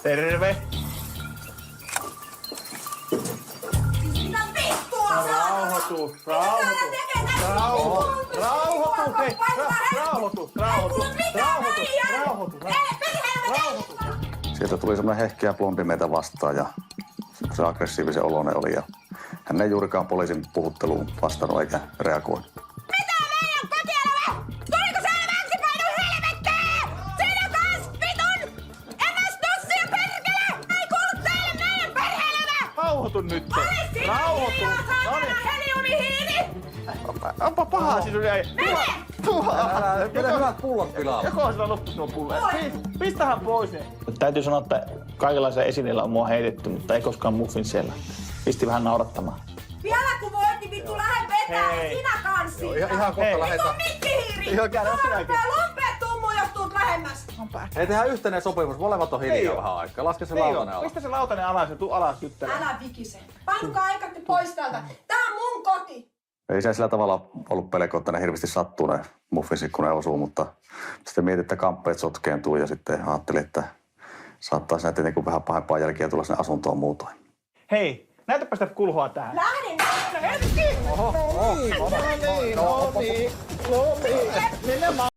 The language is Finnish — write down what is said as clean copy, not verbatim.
Terve. Mitä vittua sä Rauhoitu. Hei, rauhoitu. Sieltä tuli semmoinen hehkeä blombi meitä vastaan ja se aggressiivisen oloinen oli ja hän ei juurikaan poliisin puhutteluun vastannut eikä reagoinut. Mitä meidän kotielämä? Tuliko selväksi painu helvettiin? Sinä kans vitun! Emäs tussia perkele! Ei kuulu teille meidän perhe-elämä! Rauhoitu nyt. Ole Rauhoitu. sinä saatana heliumihiiri! Onpa paha sinun jäi. Mene! Pidä hyvät pullot pilaa. Joko sillä loppu tuo pulle? Oi. Pistähän pois ne. Täytyy sanoa, että kaikenlaisia esineillä on mua heitetty, mutta ei koskaan muffin siellä. Pisti vähän naurattamaan. Vielä kun voit, niin vittu lähde vetää Hei. sinä kans siitä! Ihan kohta Hei. Vittu lähetään. mikkihiiri! Ihan käydä sinäkin. Tää lumpea tummu, jos tuut lähemmäs! Hei, tehdään yhteinen sopimus. Molemmat on Ei hiljaa oo. vähän aikaa. Laske se Ei lautanen oo. alas. Pistä se lautanen alas ja tuu alas juttelemaan. Älä vikise. Painukaa aikatte pois täältä. Tää on mun koti! Ei se sillä tavalla ollut pelko, että ne hirveästi sattuu ne muffinsit, kun ne osuu, mutta sitten mietin, että kamppeet sotkeentuu ja sitten ajattelin, että saattaa siinä tietenkin vähän pahempaa jälkeä tulla sinne asuntoon muutoin. Hei, näytäpä sitä kulhoa tähän. Lähden! No niin. Mennään